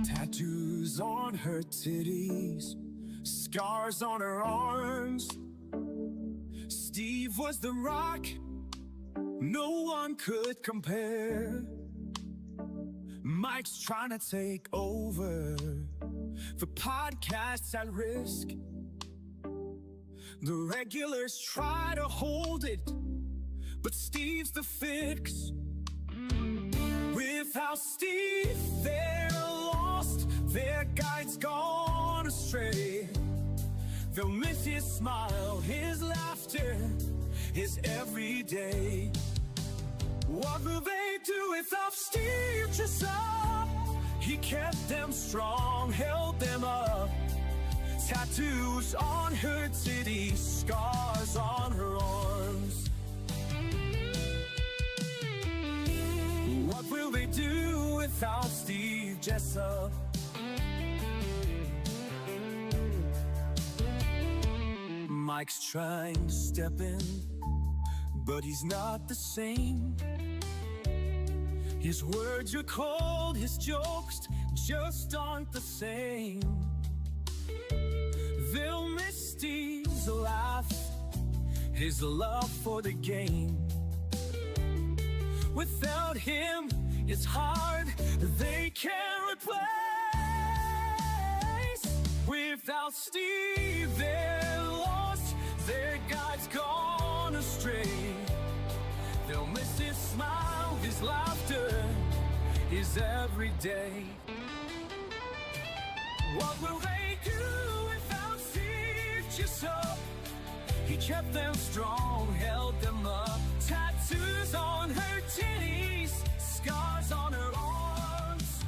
Tattoos on her titties, scars on her arms. Steve was the rock no one could compare. Mike's trying to take over, the podcast's at risk. The regulars try to hold it, but Steve's the fix. Without Steve, they're lost, their guide's gone astray. They'll miss his smile, his laughter, his everyday. What will they do without Steve Jessup? He kept them strong, held them up. Tattoos on her titties, scars on her arms. What will they do without Steve Jessup? Mike's trying to step in, but he's not the same. His words are cold, his jokes just aren't the same. They'll miss Steve's laugh, his love for the game. Without him, it's hard, they can't replace. Without Steve, they're lost, their guide's gone astray. They'll miss his smile, his laughter, his everyday. What will they do without Steve Jessup? He kept them strong, held them up. Tattoos on her titties, scars on her arms.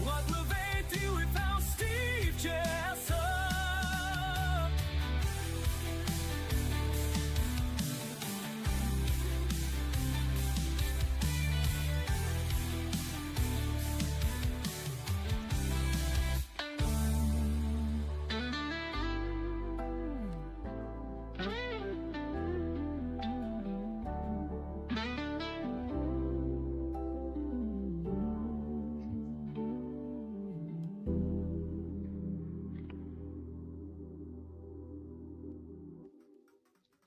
What will they do without Steve Jessup?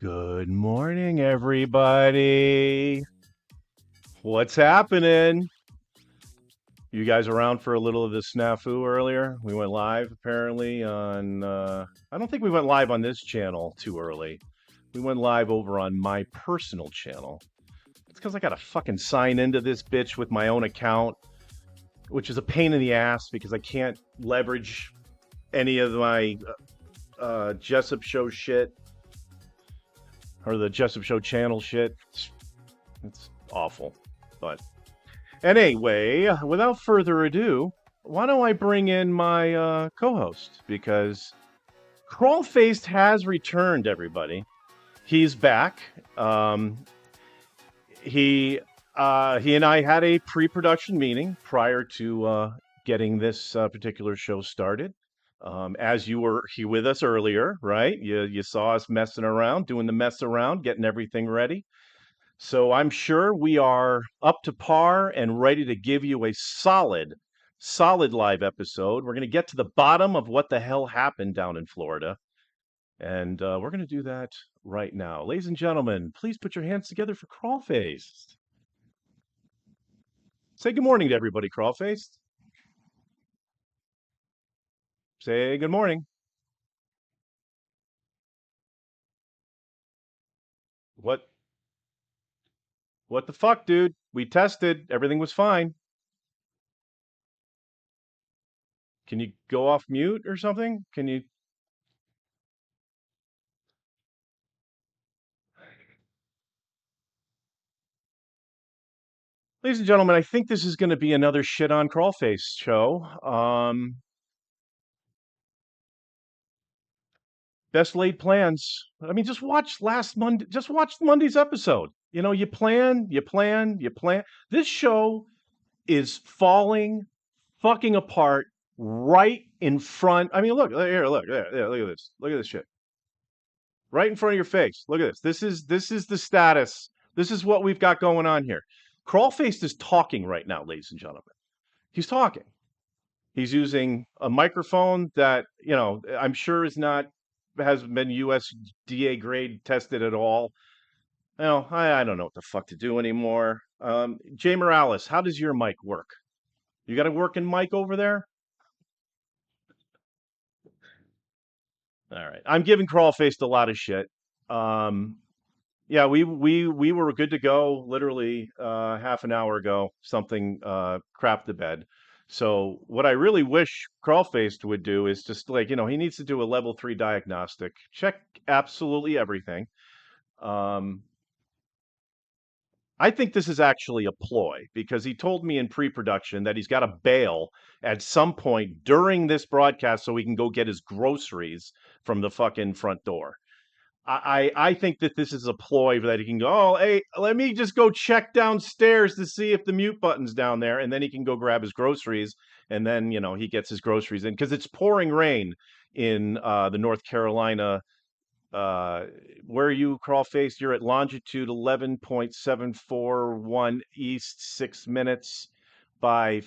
Good morning, everybody. What's happening? You guys around for a little of the snafu earlier? We went live apparently on, I don't think we went live on this channel too early. We went live over on my personal channel. It's because I got to fucking sign into this bitch with my own account, which is a pain in the ass because I can't leverage any of my Jessup Show shit. Or the Jessup Show channel shit. It's awful. But anyway, without further ado, why don't I bring in my co-host? Because Crawlfaced has returned, everybody. He's back. He and I had a pre-production meeting prior to getting this particular show started. As you were here with us earlier, right? You saw us messing around, doing the mess around, getting everything ready. So I'm sure we are up to par and ready to give you a solid live episode. We're going to get to the bottom of what the hell happened down in Florida. And we're going to do that right now. Ladies and gentlemen, please put your hands together for Crawlfaced. Say good morning to everybody, Crawlfaced. Say good morning. What the fuck, dude? We tested. Everything was fine. Can you go off mute or something? Can you? Ladies and gentlemen, I think this is going to be another shit on Crawlfaced show. Best laid plans. I mean, just watch Monday's episode. You plan, you plan, you plan. This show is falling fucking apart right in front. I mean, look here, look, there, look at this. Look at this shit. Right in front of your face. Look at this. This is the status. This is what we've got going on here. Crawlfaced is talking right now, ladies and gentlemen. He's talking. He's using a microphone that, I'm sure is not has been USDA grade tested at all. I don't know what the fuck to do anymore. Jay Morales, how does your mic work? You got a working mic over there? All right. I'm giving Crawlfaced a lot of shit. Um, yeah, we were good to go literally half an hour ago. Something crapped the bed. So what I really wish Crawlfaced would do is just like, he needs to do a level 3 diagnostic, check absolutely everything. Um, I think this is actually a ploy because he told me in pre-production that he's got to bail at some point during this broadcast so he can go get his groceries from the fucking front door. I think that this is a ploy that he can go, oh, hey, let me just go check downstairs to see if the mute button's down there, and then he can go grab his groceries, and then, he gets his groceries in because it's pouring rain in the North Carolina uh, where you crawl face, you're at longitude 11.741 east, 6 minutes by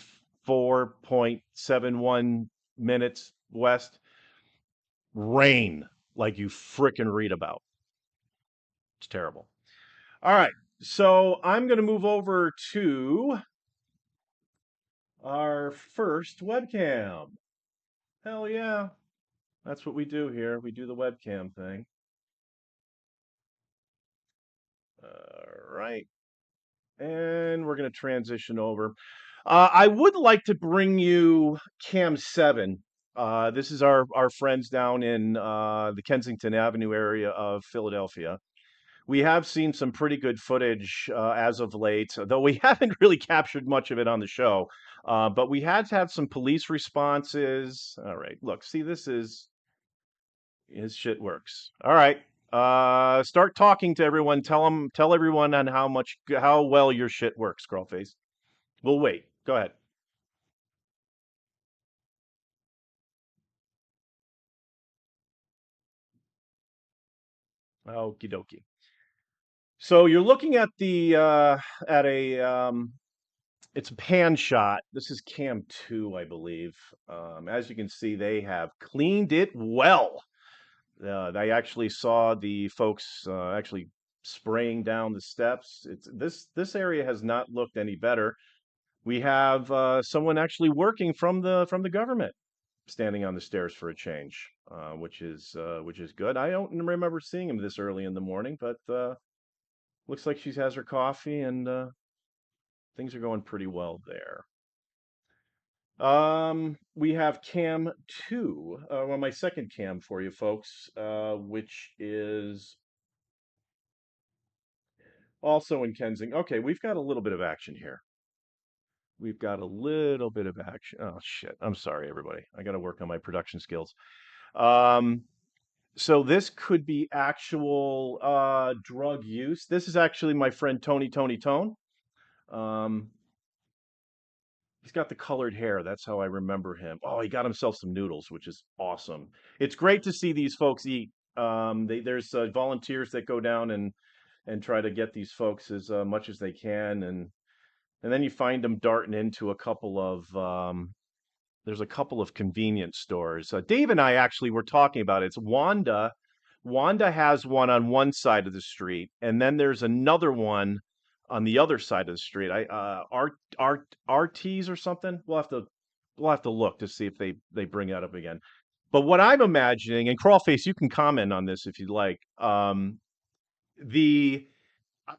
4.71 minutes west. Rain like you frickin' read about. It's terrible. All right. So I'm going to move over to our first webcam. Hell yeah. That's what we do here. We do the webcam thing. All right. And we're going to transition over. I would like to bring you Cam 7. This is our friends down in the Kensington Avenue area of Philadelphia. We have seen some pretty good footage as of late, though we haven't really captured much of it on the show. But we had had some police responses. All right, look, see, this is his shit works. All right. Start talking to everyone. Tell everyone on how well your shit works, Scrollface. We'll wait. Go ahead. Okie dokie. So you're looking at the at a it's a pan shot. This is cam 2, I believe. As you can see, they have cleaned it well. I actually saw the folks actually spraying down the steps. It's this area has not looked any better. We have someone actually working from the government standing on the stairs for a change, which is good. I don't remember seeing him this early in the morning, but looks like she has her coffee and things are going pretty well there. We have cam 2, well, my second cam for you folks, which is also in Kensington. Okay, we've got a little bit of action here. We've got a little bit of action. Oh shit. I'm sorry, everybody. I got to work on my production skills. Um, so this could be actual drug use. This is actually my friend Tony Tone. Um, he's got the colored hair. That's how I remember him. Oh, he got himself some noodles, which is awesome. It's great to see these folks eat. There's volunteers that go down and try to get these folks as much as they can, and then you find them darting into a couple of there's a couple of convenience stores. Dave and I actually were talking about it. It's Wanda. Wanda has one on one side of the street, and then there's another one on the other side of the street. RTs or something. We'll have to look to see if they bring that up again. But what I'm imagining, and Crawlface, you can comment on this if you'd like. The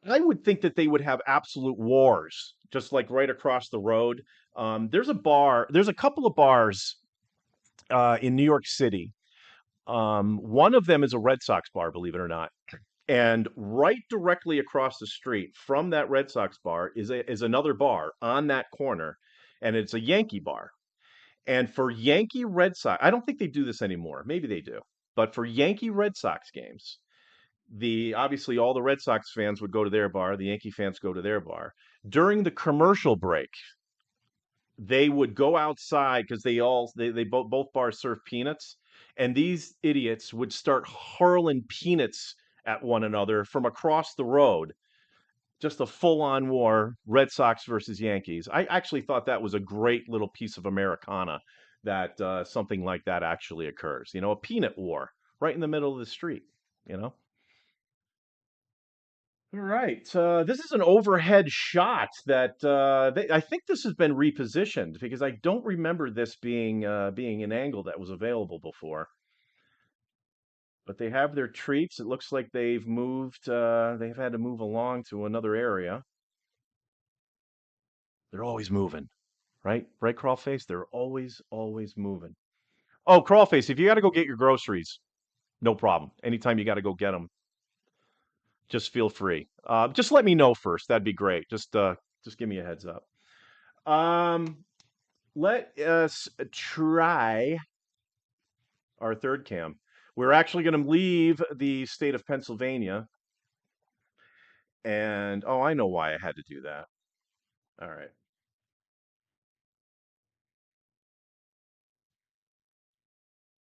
I would think that they would have absolute wars, just like right across the road. There's a couple of bars in New York City. One of them is a Red Sox bar, believe it or not. And right directly across the street from that Red Sox bar is another bar on that corner, and it's a Yankee bar. And for Yankee Red Sox, I don't think they do this anymore. Maybe they do. But for Yankee Red Sox games, the obviously all the Red Sox fans would go to their bar, the Yankee fans go to their bar. During the commercial break, they would go outside because they both bars serve peanuts, and these idiots would start hurling peanuts at one another from across the road. Just a full-on war, Red Sox versus Yankees. I actually thought that was a great little piece of Americana that something like that actually occurs. A peanut war right in the middle of the street. You know. All right. This is an overhead shot that I think this has been repositioned because I don't remember this being an angle that was available before. But they have their treats. It looks like they've moved. They've had to move along to another area. They're always moving, right? Right, Crawlface? They're always moving. Oh, Crawlface, if you got to go get your groceries, no problem. Anytime you got to go get them, just feel free. Just let me know first. That'd be great. Just give me a heads up. Um, let us try our third cam. We're actually going to leave the state of Pennsylvania. And oh, I know why I had to do that. All right.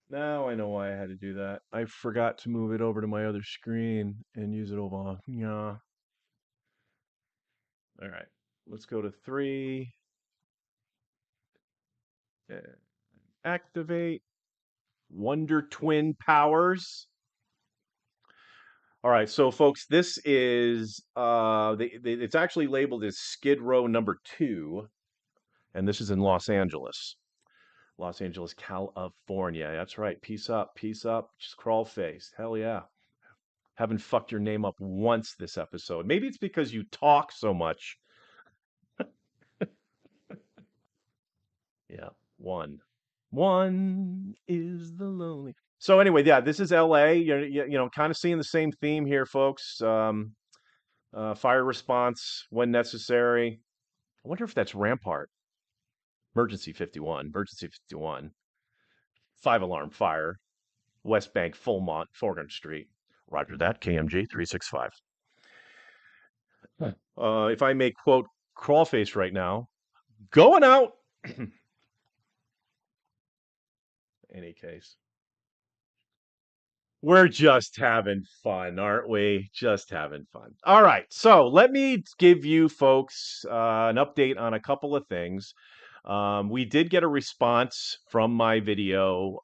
Now I know why I had to do that. I forgot to move it over to my other screen and use it over. Yeah. All right. Let's go to 3. uh, Activate Wonder Twin powers. All right, so folks, this is it's actually labeled as Skid Row number 2, and this is in Los Angeles. Los Angeles, California. That's right. Peace up, peace up. Just crawl face. Hell yeah. Haven't fucked your name up once this episode. Maybe it's because you talk so much. Yeah, one. One is the lonely. So anyway, yeah, this is LA. Kind of seeing the same theme here, folks. Fire response when necessary. I wonder if that's Rampart. Emergency 51. Emergency 51. 5 alarm fire. West Bank, Fulmont, Forgan Street. Roger that. KMG 365. If I may quote Crawlface right now, going out. Any case. We're just having fun, aren't we? Just having fun. All right. So let me give you folks an update on a couple of things. We did get a response from my video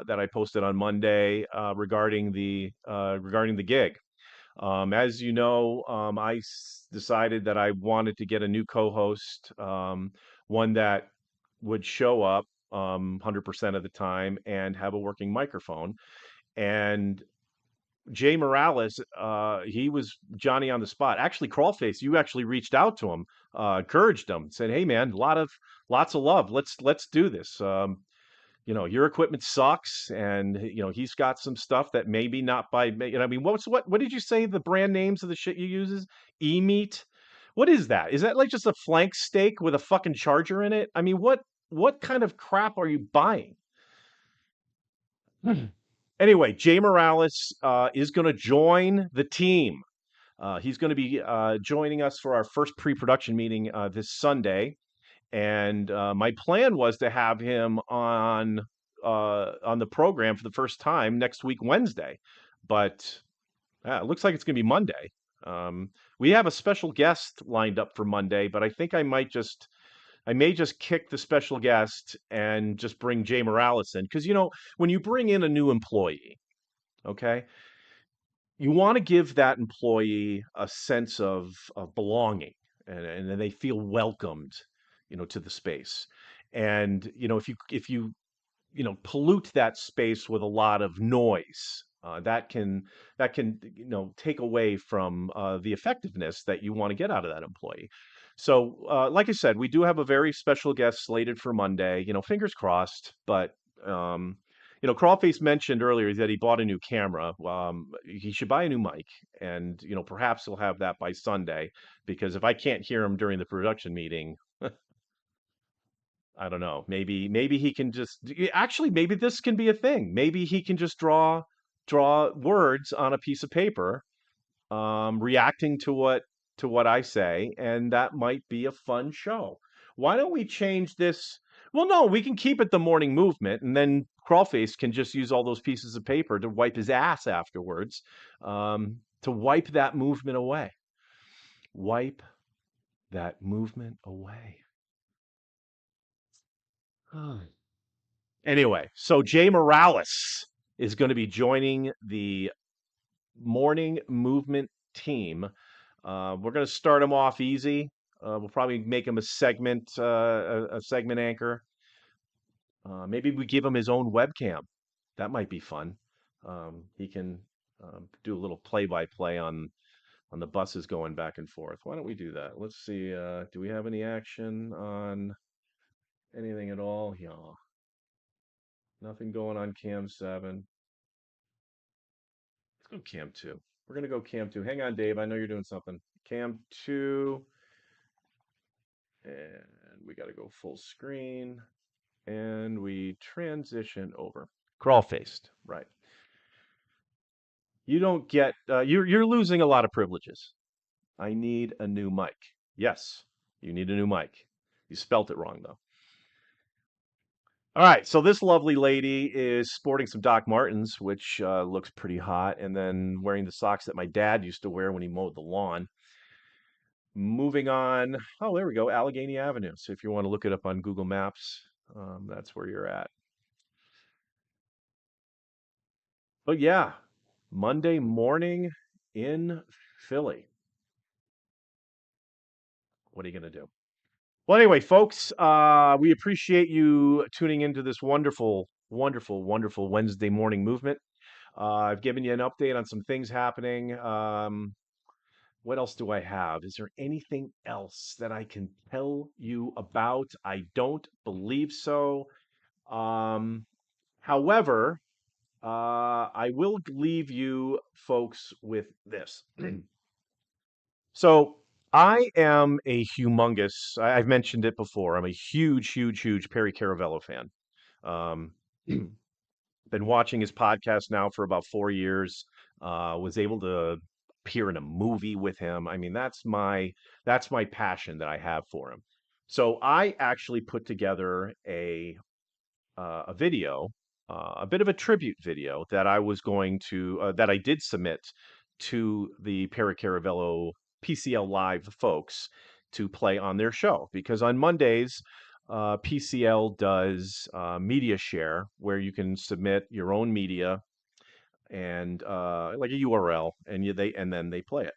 that I posted on Monday regarding the gig. As you know, decided that I wanted to get a new co-host, one that would show up 100% of the time and have a working microphone. And Jay Morales, he was Johnny on the spot. Actually, Crawlface, you actually reached out to him, encouraged him, said, "Hey, man, lots of love. Let's do this. Your equipment sucks, and he's got some stuff that maybe not I mean, what did you say the brand names of the shit you uses? E-meat. What is that? Is that like just a flank steak with a fucking charger in it? I mean, what kind of crap are you buying?" Anyway, Jay Morales is going to join the team. He's going to be joining us for our first pre-production meeting this Sunday, and my plan was to have him on the program for the first time next week, Wednesday, but it looks like it's going to be Monday. We have a special guest lined up for Monday, but I think I may just kick the special guest and just bring Jay Morales in because when you bring in a new employee, okay, you want to give that employee a sense of belonging, and then they feel welcomed, to the space. And if you pollute that space with a lot of noise, that can take away from the effectiveness that you want to get out of that employee. So, like I said, we do have a very special guest slated for Monday. Fingers crossed. But Crawlface mentioned earlier that he bought a new camera. He should buy a new mic, and perhaps he'll have that by Sunday. Because if I can't hear him during the production meeting, I don't know. Maybe he can just actually maybe this can be a thing. Maybe he can just draw words on a piece of paper reacting to what I say, and that might be a fun show. Why don't we change this? Well, no, we can keep it the morning movement, and then Crawlface can just use all those pieces of paper to wipe his ass afterwards, to wipe that movement away. Wipe that movement away. Anyway, so Jay Morales is going to be joining the morning movement team. We're going to start him off easy. We'll probably make him a segment anchor. Maybe we give him his own webcam. That might be fun. He can do a little play-by-play on the buses going back and forth. Why don't we do that? Let's see. Do we have any action on anything at all? Yeah, nothing going on cam 7. Let's go cam 2. We're gonna go cam 2. Hang on, Dave. I know you're doing something. Cam 2, and we got to go full screen, and we transition over. Crawlfaced, right? You don't get. You're losing a lot of privileges. I need a new mic. Yes, you need a new mic. You spelt it wrong though. All right, so this lovely lady is sporting some Doc Martens, which looks pretty hot, and then wearing the socks that my dad used to wear when he mowed the lawn. Moving on. Oh, there we go, Allegheny Avenue. So if you want to look it up on Google Maps, that's where you're at. But yeah, Monday morning in Philly. What are you going to do? Well, anyway, folks, we appreciate you tuning into this wonderful, wonderful, wonderful Wednesday morning movement. I've given you an update on some things happening. What else do I have? Is there anything else that I can tell you about? I don't believe so. However, I will leave you folks with this. So I am a humongous, I've mentioned it before, I'm a huge, huge, huge Perry Caravello fan. Um, been watching his podcast now for about 4 years. Was able to appear in a movie with him. I mean, that's my passion that I have for him. So I actually put together a video, a bit of a tribute video that I was going to that I did submit to the Perry Caravello PCL Live folks to play on their show because on Mondays PCL does media share where you can submit your own media and like a URL and then they play it.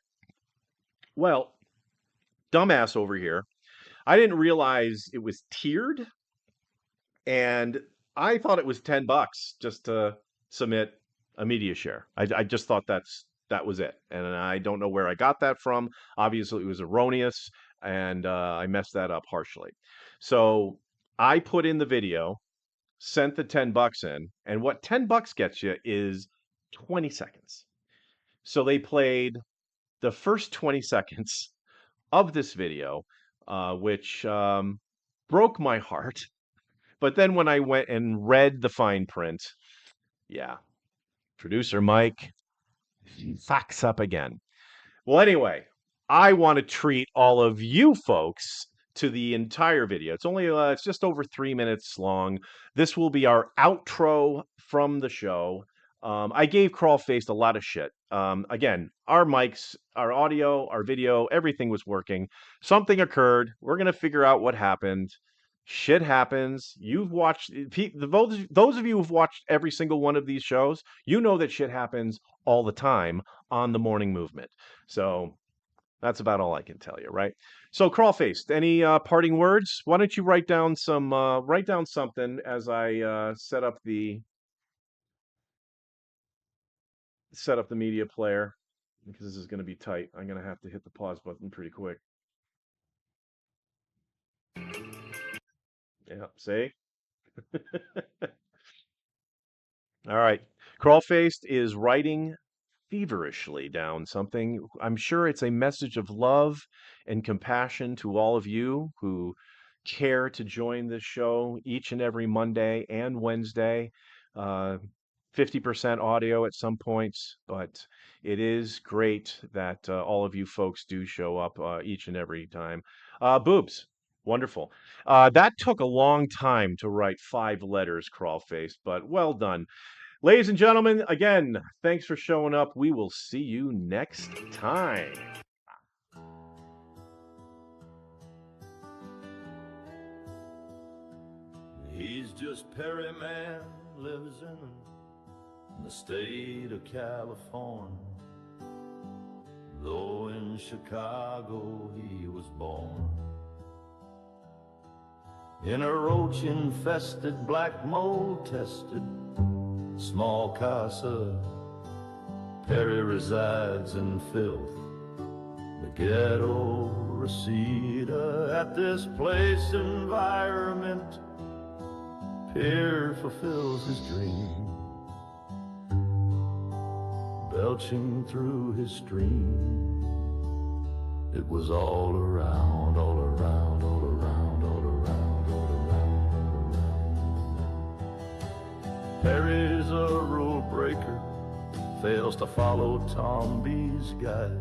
Well, dumbass over here, I didn't realize it was tiered and I thought it was $10 just to submit a media share. I just thought that was it, and I don't know where I got that from. Obviously, it was erroneous, and I messed that up harshly. So I put in the video, sent the $10 in, and what $10 gets you is 20 seconds. So they played the first 20 seconds of this video, which broke my heart. But then when I went and read the fine print, yeah, producer Mike fucks up again. Well, anyway, I want to treat all of you folks to the entire video. It's just over 3 minutes long. This will be our outro from the show. I gave Crawlfaced a lot of shit. Again, our mics, our audio, our video, everything was working. Something occurred. We're gonna figure out what happened. Shit happens. You've watched those of you who've watched every single one of these shows. You know that shit happens all the time on the morning movement. So that's about all I can tell you, right? So, Crawlfaced, any parting words? Why don't you write down something as I set up the media player because this is going to be tight. I'm going to have to hit the pause button pretty quick. Yeah, see? All right. Crawlfaced is writing feverishly down something. I'm sure it's a message of love and compassion to all of you who care to join this show each and every Monday and Wednesday. Uh, 50% audio at some points, but it is great that all of you folks do show up each and every time. Boobs, wonderful. That took a long time to write 5 letters, Crawlfaced, but well done. Ladies and gentlemen, again, thanks for showing up. We will see you next time. He's just Perry Man, lives in the state of California. Though in Chicago he was born. In a roach-infested, black mold-tested small casa, Perry resides in filth, the ghetto Reseda. At this place environment, Perry fulfills his dream, belching through his stream. It was all around, all around, all around, all around, all around, all around. Perry's a rule breaker, fails to follow Tom B's guide,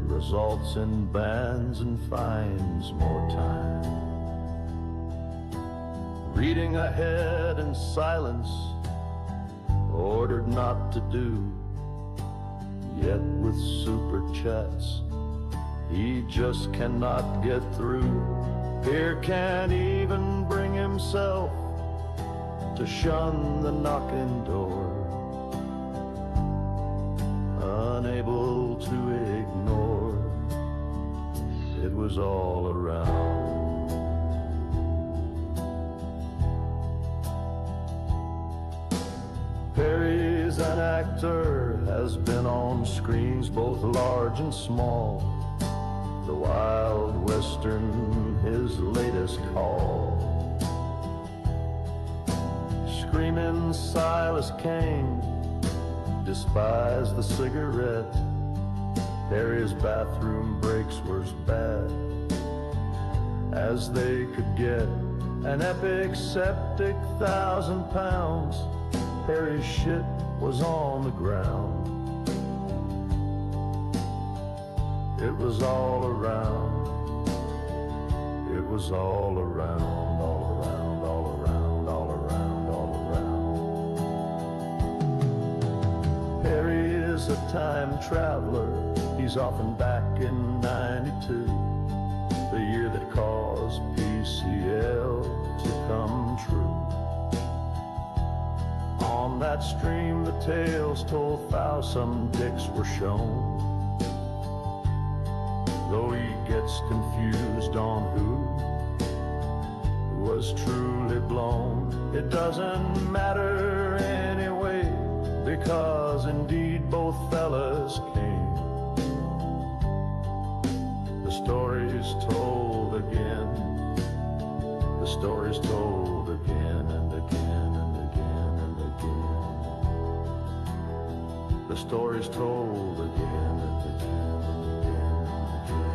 results in bans and fines more time. Reading ahead in silence, ordered not to do, yet with super chats he just cannot get through. Here can't even bring himself to shun the knocking door, unable to ignore. It was all around. Perry's an actor, has been on screens both large and small. The Wild Western, his latest call. Screaming Silas Kane, despised the cigarette. Perry's bathroom breaks were as bad as they could get. An epic septic, 1,000 pounds. Perry's shit was on the ground. It was all around. It was all around, all around, all around, all around, all around. Perry is a time traveler. He's often back in 92, the year that caused PCL to come true. On that stream the tales told, how some dicks were shown. Though he gets confused on who was truly blown, it doesn't matter anyway, because indeed both fellas came. The story's told again, the story's told again and again and again and again. The story's told again and again and again and again.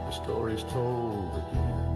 The story's told again.